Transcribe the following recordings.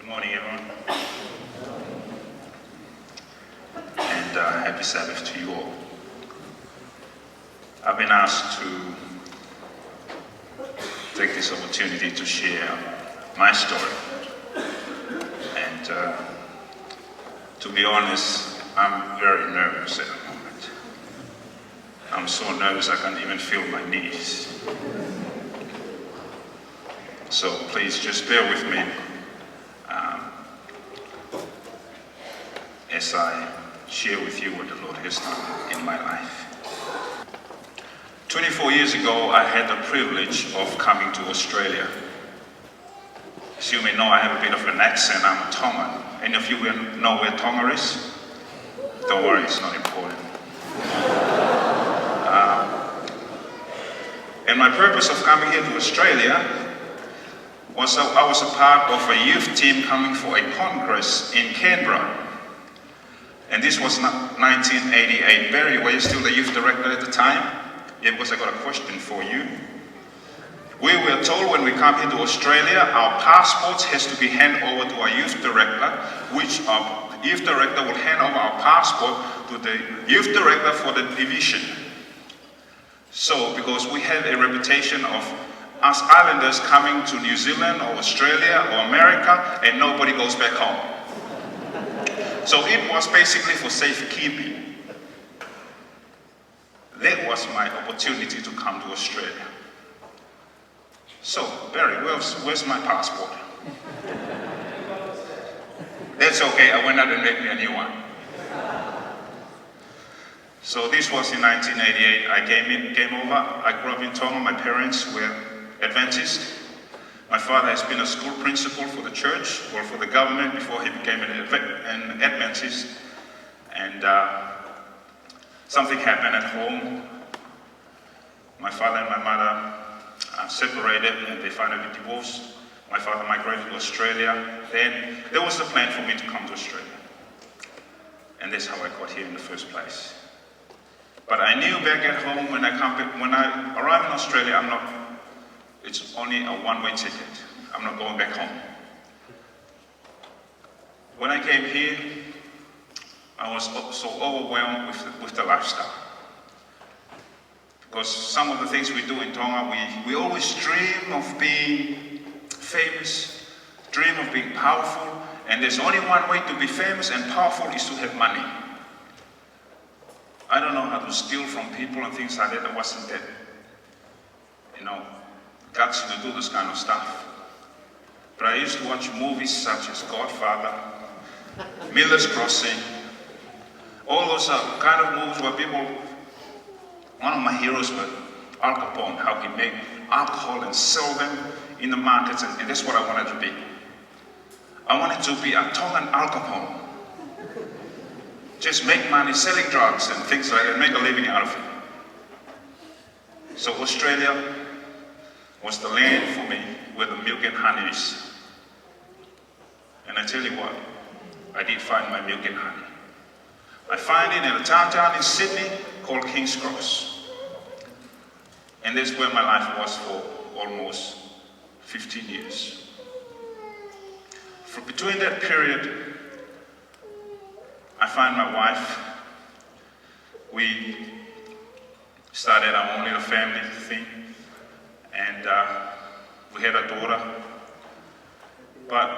Good morning, everyone. And happy Sabbath to you all. I've been asked to take this opportunity to share my story. And to be honest, I'm very nervous at the moment. I'm so nervous I can't even feel my knees. So please just bear with me as I share with you what the Lord has done in my life. 24 years ago, I had the privilege of coming to Australia. As you may know, I have a bit of an accent. I'm a Tongan. Any of you know where Tonga is? Don't worry, it's not important. And my purpose of coming here to Australia was I was a part of a youth team coming for a congress in Canberra. And this was 1988. Barry, were you still the youth director at the time? Yeah, because I got a question for you. We were told when we come here to Australia, our passports has to be handed over to our youth director, which our youth director will hand over our passport to the youth director for the division. So, because we have a reputation of us islanders coming to New Zealand or Australia or America and nobody goes back home. So it was basically for safekeeping. That was my opportunity to come to Australia. So, Barry, where's my passport? That's okay, I went out and made me a new one. So this was in 1988. I came over. I grew up in Tonga. My parents were Adventist. My father has been a school principal for the church or for the government before he became an Adventist. And something happened at home. My father and my mother separated and they finally divorced. My father migrated to Australia. Then there was a plan for me to come to Australia. And that's how I got here in the first place. But I knew back at home when I arrived in Australia, it's only a one-way ticket. I'm not going back home. When I came here, I was so overwhelmed with the lifestyle. Because some of the things we do in Tonga, we always dream of being famous, dream of being powerful, and there's only one way to be famous and powerful is to have money. I don't know how to steal from people and things like that. I wasn't that, gutsy to do this kind of stuff. But I used to watch movies such as Godfather, Miller's Crossing, all those kind of movies where one of my heroes was Al Capone, how he made alcohol and sell them in the markets, and that's what I wanted to be. I wanted to be a Tongan Al Capone. Just make money selling drugs and things like that, make a living out of it. So Australia was the land for me where the milk and honey is. And I tell you what, I did find my milk and honey. I find it in a town in Sydney called King's Cross. And that's where my life was for almost 15 years. Between that period, I found my wife. We started our own little family thing, and we had a daughter. But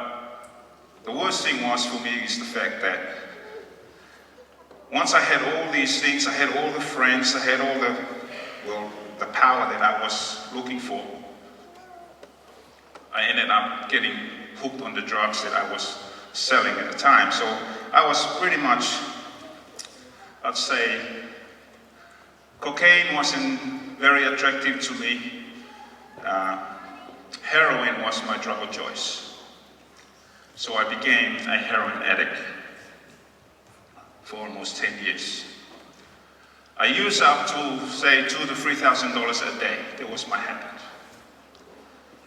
the worst thing was for me is the fact that once I had all these things, I had all the friends, I had all the power that I was looking for, I ended up getting hooked on the drugs that I was selling at the time. So I was pretty much, I'd say, cocaine wasn't very attractive to me. Heroin was my drug of choice. So I became a heroin addict for almost 10 years. I used up to, say, $2,000 to $3,000 a day. That was my habit.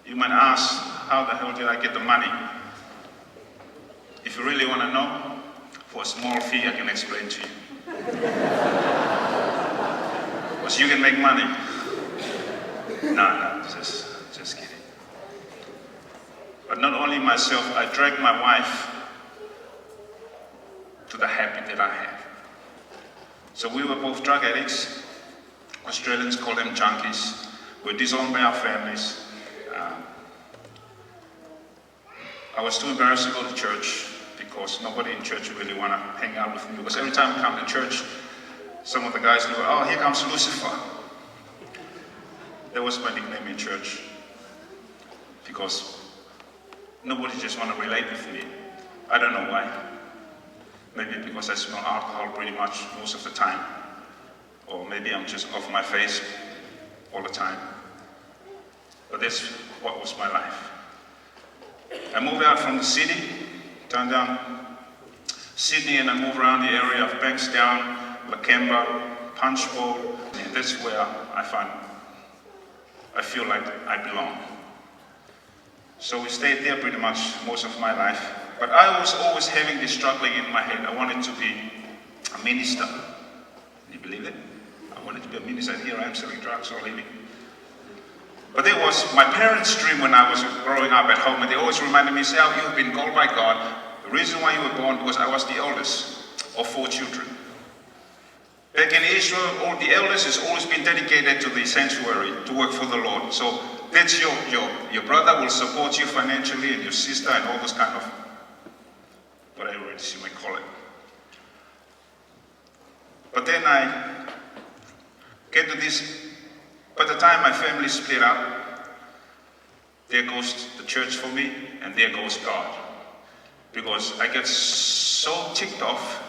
You might ask, how the hell did I get the money? If you really want to know, for a small fee, I can explain to you. Because you can make money. No, just kidding. But not only myself, I dragged my wife to the habit that I have. So we were both drug addicts. Australians call them junkies. We're disowned by our families. I was too embarrassed to go to church because nobody in church really want to hang out with me. Because every time I come to church, some of the guys knew, oh, here comes Lucifer. That was my nickname in church. Because nobody just want to relate with me. I don't know why. Maybe because I smell alcohol pretty much most of the time. Or maybe I'm just off my face all the time. But that's what was my life. I moved out from the city, turned down Sydney, and I moved around the area of Bankstown, Lakemba, Punchbowl, and that's where I feel like I belong. So we stayed there pretty much most of my life. But I was always having this struggling in my head. I wanted to be a minister. Can you believe it? I wanted to be a minister, and here I am selling drugs or living. But that was my parents' dream when I was growing up at home, and they always reminded me, Sau, you have been called by God. The reason why you were born was I was the eldest of 4 children. Back in Israel, all the eldest has always been dedicated to the sanctuary to work for the Lord. So that's your brother will support you financially, and your sister, and all those kind of whatever it is you may call it. But then I get to this. By the time my family split up, there goes the church for me, and there goes God. Because I get so ticked off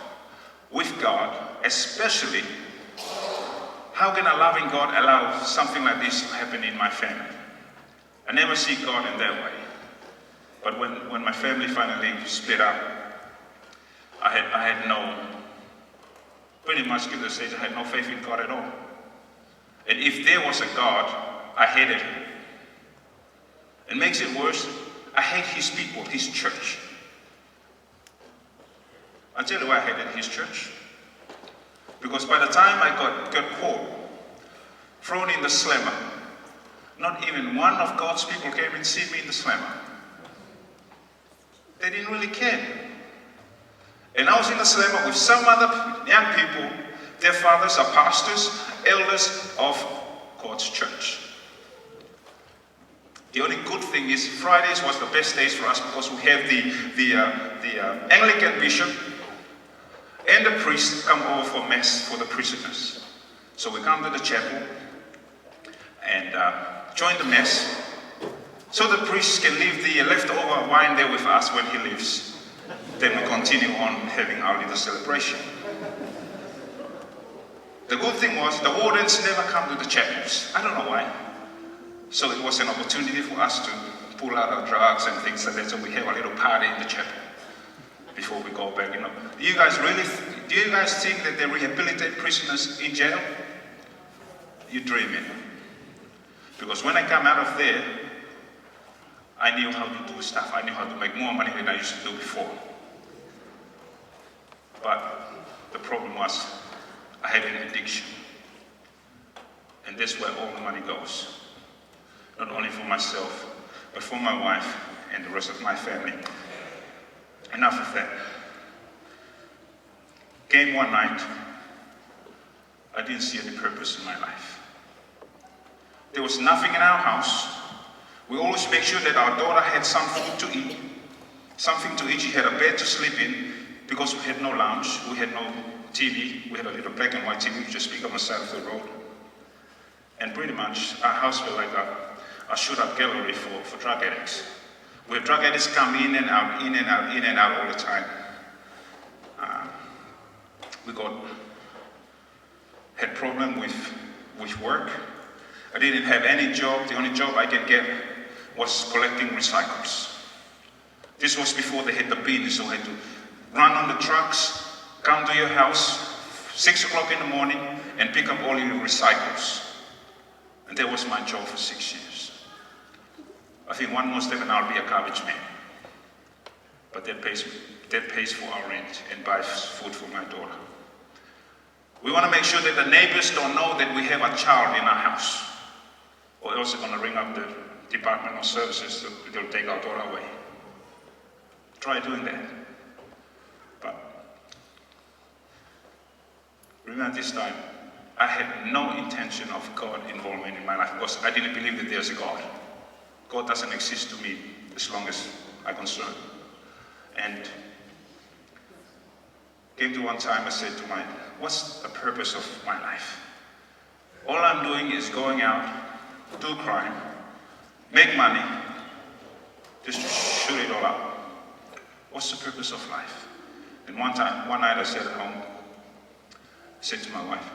with God, especially, how can a loving God allow something like this to happen in my family? I never see God in that way. But when my family finally split up, I had no, pretty much give the stage, I had no faith in God at all. And if there was a God, I hated him. It makes it worse, I hate his people, his church. I'll tell you why I hated his church. Because by the time I got caught, thrown in the slammer, not even one of God's people came and see me in the slammer. They didn't really care. And I was in the slammer with some other young people. Their fathers are pastors, elders of God's church. The only good thing is Fridays was the best days for us because we have the Anglican bishop and the priest come over for mass for the prisoners. So we come to the chapel and join the mass so the priest can leave the leftover wine there with us when he leaves. Then we continue on having our little celebration. The good thing was the wardens never come to the chapels. I don't know why. So it was an opportunity for us to pull out our drugs and things like that. So we have a little party in the chapel before we go back. You know, do you guys think that they rehabilitate prisoners in jail? You're dreaming. Because when I come out of there, I knew how to do stuff. I knew how to make more money than I used to do before. But the problem was I had an addiction. And that's where all the money goes. Not only for myself, but for my wife and the rest of my family. Enough of that. Came one night, I didn't see any purpose in my life. There was nothing in our house. We always make sure that our daughter had some food to eat. Something to eat. She had a bed to sleep in because we had no lounge. We had no TV. We had a little black and white TV. We just pick up on the side of the road. And pretty much our house was like a shoot-up gallery for drug addicts. Where drug addicts come in and out, in and out, in and out all the time. We had problem with work. I didn't have any job. The only job I could get was collecting recycles. This was before they had the bin, so I had to run on the trucks, come to your house, 6 o'clock in the morning, and pick up all your recycles. And that was my job for 6 years. I think one more step and I'll be a garbage man. But that pays for our rent and buys food for my daughter. We want to make sure that the neighbors don't know that we have a child in our house, or else they're going to ring up the Department of Services, they'll take our daughter away. Try doing that. But remember this time, I had no intention of God involvement in my life because I didn't believe that there's a God. God doesn't exist to me as long as I'm concerned. And came to one time, I said to my, what's the purpose of my life? All I'm doing is going out, do crime, make money, just shoot it all up. What's the purpose of life? And one night I sat at home, I said to my wife,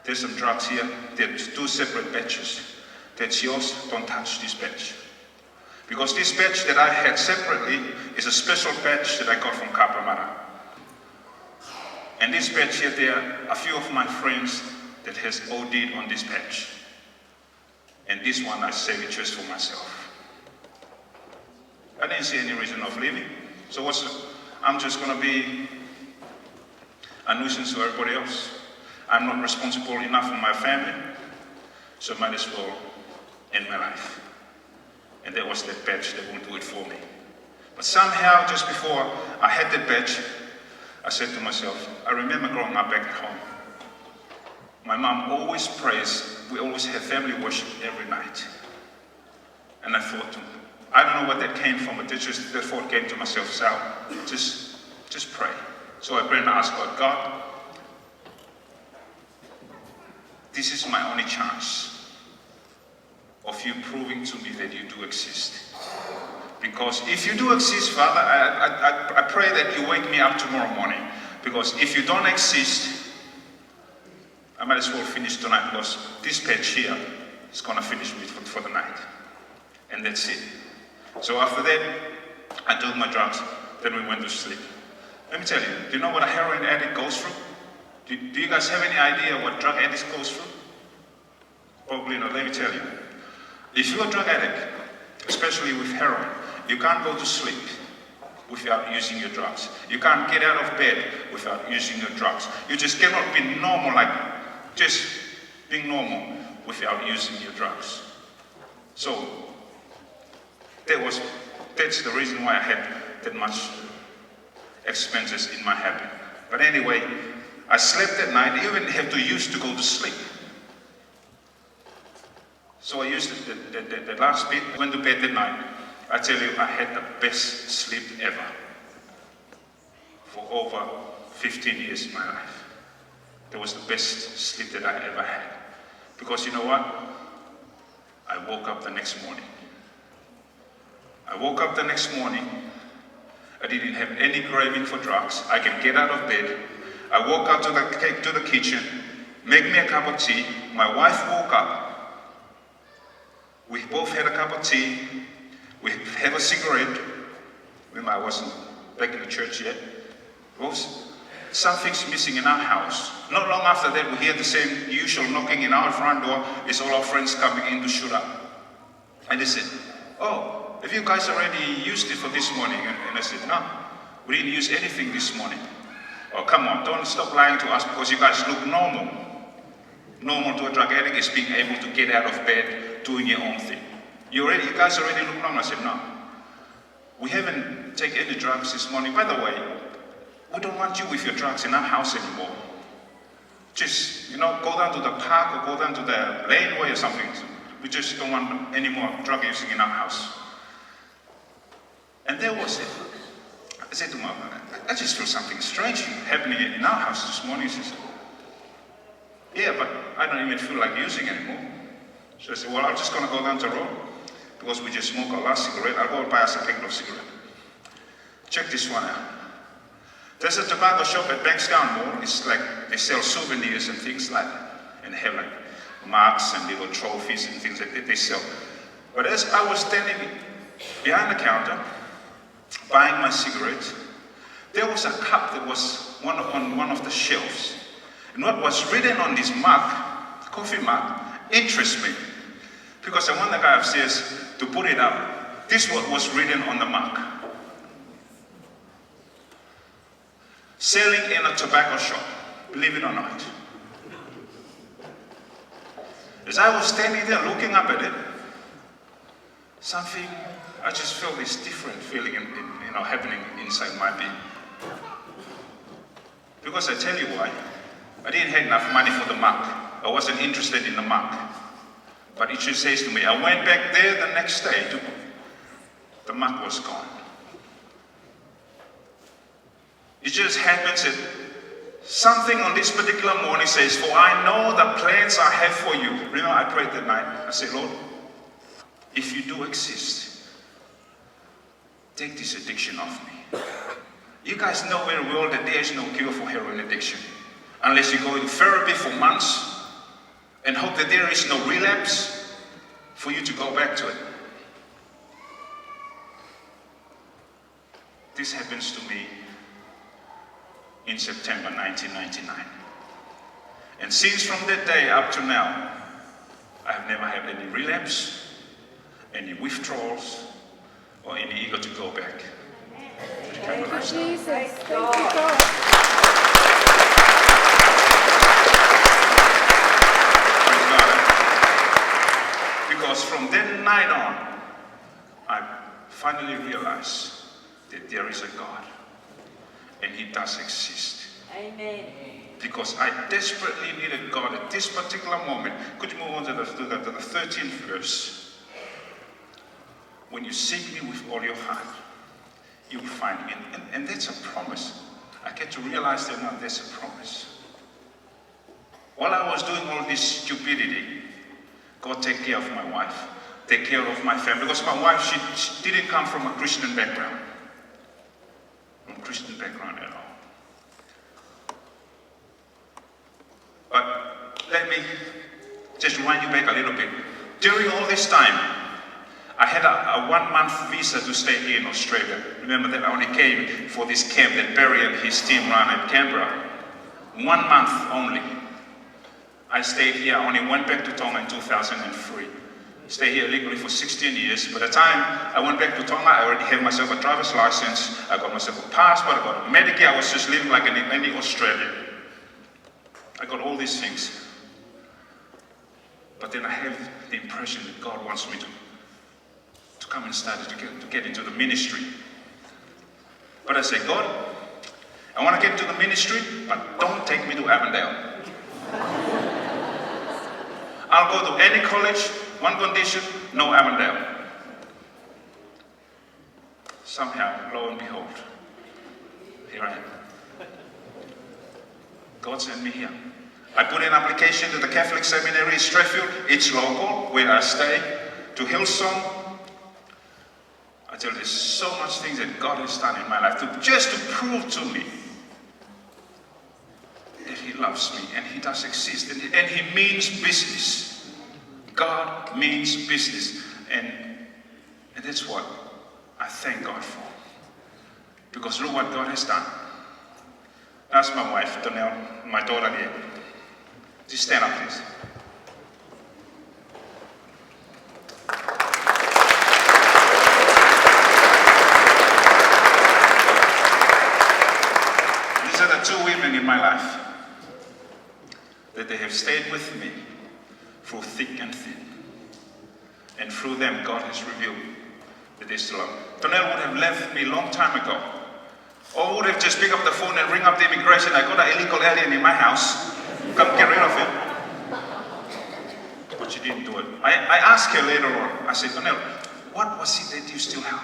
there's some drugs here, there's 2 separate batches. That's yours, don't touch this batch. Because this batch that I had separately is a special batch that I got from Kapamara. And this batch here, there are a few of my friends that has OD'd on this batch. And this one I save it just for myself. I didn't see any reason of leaving. So I'm just going to be a nuisance to everybody else. I'm not responsible enough for my family, so I might as well end my life. And that was that badge that won't do it for me. But somehow, just before I had that badge, I said to myself, I remember growing up back at home. My mom always prays, we always have family worship every night. And I thought, I don't know what that came from, but that thought came to myself, Sau, just pray. So I prayed and I asked God, this is my only chance of you proving to me that you do exist. Because if you do exist, Father, I pray that you wake me up tomorrow morning. Because if you don't exist, I might as well finish tonight, because this patch here is going to finish me for the night. And that's it. So after that, I took my drugs, then we went to sleep. Let me tell you, do you know what a heroin addict goes through? Do you guys have any idea what drug addicts goes through? Probably not. Let me tell you. If you're a drug addict, especially with heroin, you can't go to sleep without using your drugs. You can't get out of bed without using your drugs. You just cannot be normal, like just being normal without using your drugs. So that's the reason why I had that much expenses in my habit. But anyway, I slept that night. I even had to use to go to sleep. So I used the last bit, went to bed that night. I tell you, I had the best sleep ever for over 15 years in my life. That was the best sleep that I ever had. Because you know what? I woke up the next morning. I didn't have any craving for drugs. I can get out of bed. I walk out to the kitchen, make me a cup of tea. My wife woke up. We both had a cup of tea. We have a cigarette. Remember, I wasn't back in the church yet. Something's missing in our house. Not long after that, we hear the same usual knocking in our front door. It's all our friends coming in to shoot up. And they said, oh, have you guys already used it for this morning? And I said, no, we didn't use anything this morning. Oh, come on, don't stop lying to us because you guys look normal. Normal to a drug addict is being able to get out of bed, doing your own thing. You guys already look normal. I said, no. We haven't taken any drugs this morning. By the way, we don't want you with your drugs in our house anymore. Just, go down to the park or go down to the laneway or something. We just don't want any more drug using in our house. And there was it. I said to Mom, I just feel something strange happening in our house this morning. She said, yeah, but I don't even feel like using anymore. So I said, well, I'm just going to go down the road because we just smoked our last cigarette. I'll go buy us a packet of cigarette. Check this one out. There's a tobacco shop at Bankstown Mall. It's like they sell souvenirs and things like that. And they have like marks and little trophies and things like that they sell. But as I was standing behind the counter, buying my cigarette, there was a cup that was on one of the shelves. And what was written on this mug, coffee mug, interests me. Because I want the guy upstairs to put it up. This is what was written on the mug. Selling in a tobacco shop, believe it or not. As I was standing there looking up at it, something, I just felt this different feeling happening inside my being. Because I tell you why. I didn't have enough money for the mark. I wasn't interested in the mark. But it just says to me, I went back there the next day, the mark was gone. It just happens that something on this particular morning says, for I know the plans I have for you. Remember, I prayed that night. I said, Lord, if you do exist, take this addiction off me. You guys know very well that there is no cure for heroin addiction. Unless you go into therapy for months and hope that there is no relapse for you to go back to it. This happens to me in September 1999. And since from that day up to now, I have never had any relapse, any withdrawals, or any ego to go back. Thank you, Jesus. Thank you, God. Because from that night on, I finally realized that there is a God, and He does exist. Amen. Because I desperately needed God at this particular moment. Could you move on to the 13th verse? When you seek me with all your heart, you will find me. And that's a promise. I get to realize that now there's a promise. While I was doing all this stupidity, God take care of my wife, take care of my family. Because my wife, she didn't come from a Christian background. From a Christian background at all. But let me just rewind you back a little bit. During all this time, I had a 1-month visa to stay here in Australia. Remember that I only came for this camp that Barry and his team ran at Canberra. 1 month only. I stayed here, I only went back to Tonga in 2003. Stayed here legally for 16 years. By the time I went back to Tonga, I already had myself a driver's license, I got myself a passport, I got a Medicare, I was just living like any Australian. I got all these things. But then I have the impression that God wants me to come and start to get into the ministry. But I say, God, I want to get into the ministry, but don't take me to Avondale. I'll go to any college, one condition, no Avondale. Somehow, lo and behold, here I am. God sent me here. I put in application to the Catholic Seminary in Strathfield. It's local, where I stay, to Hillsong. I tell you, there's so much things that God has done in my life just to prove to me that He loves me and He does exist and He means business. God means business, and that's what I thank God for. Because look what God has done. That's my wife, Donnell, my daughter here. Just stand up, please. These are the 2 women in my life that they have stayed with me through thick and thin. And through them, God has revealed that they still love me. Donnell would have left me a long time ago. Or would have just picked up the phone and ring up the immigration. I got an illegal alien in my house. Come get rid of him. But she didn't do it. I asked her later on. I said, Donnell, what was it that you still have?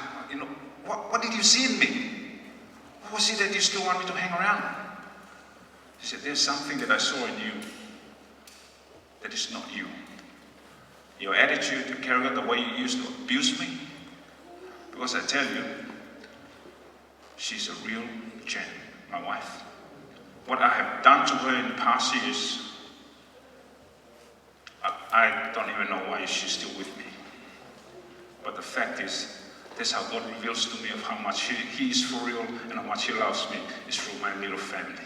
What did you see in me? What was it that you still want me to hang around? She said, there's something that I saw in you that is not you. Your attitude, your character, the way you used to abuse me. Because I tell you, she's a real gem, my wife. What I have done to her in the past years, I don't even know why she's still with me. But the fact is, that's how God reveals to me of how much He is for real and how much He loves me, is through my little family.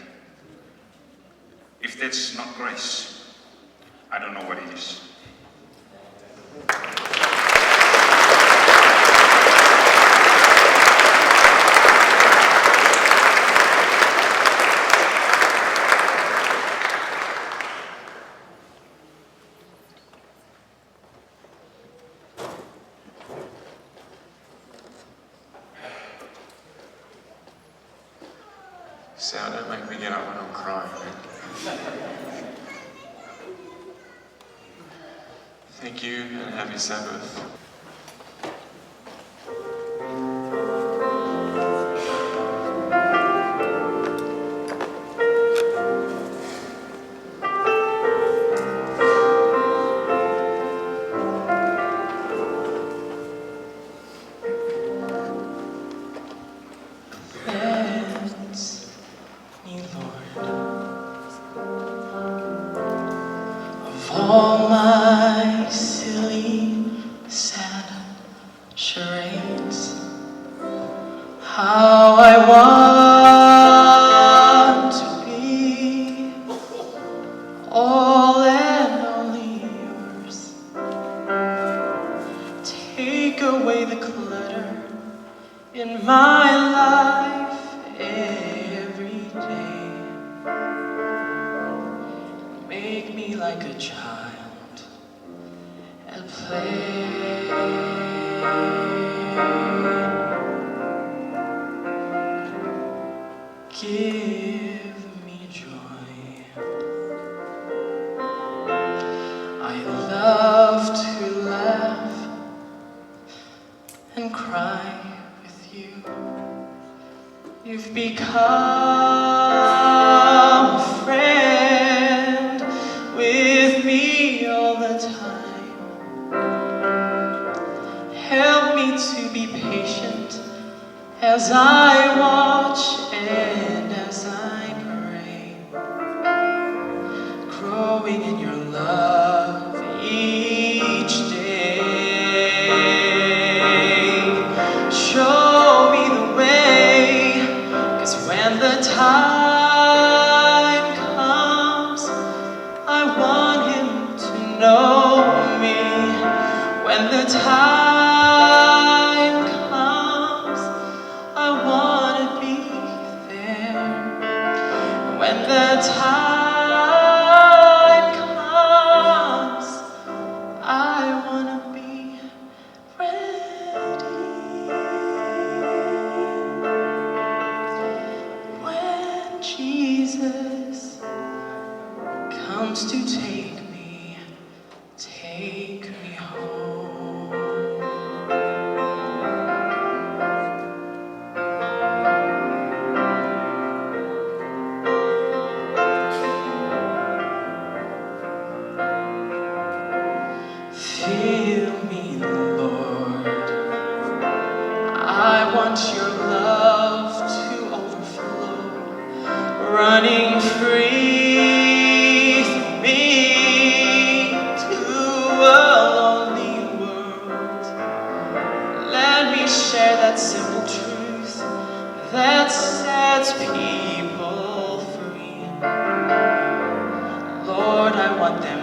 If that's not grace, I don't know what it is. Sarah, don't make me get up when I'm crying. Thank you and happy Sabbath. All my silly, sad charades, how I want to be all and only yours. Take away the clutter in my life every day. Make me like a child at play. Give me joy. I love to laugh and cry with you. You've become a friend with me all the time. Help me to be patient as I watch and as I pray, growing in your love each day. Show me the way, 'cause when the time comes, I want him to know me. When the time comes, I want to be there. When the time comes, I want to be ready. When Jesus comes to take me home. Fill me, Lord. I want your love to overflow, running free through me to a lonely world. Let me share that simple truth that sets people free. Lord, I want them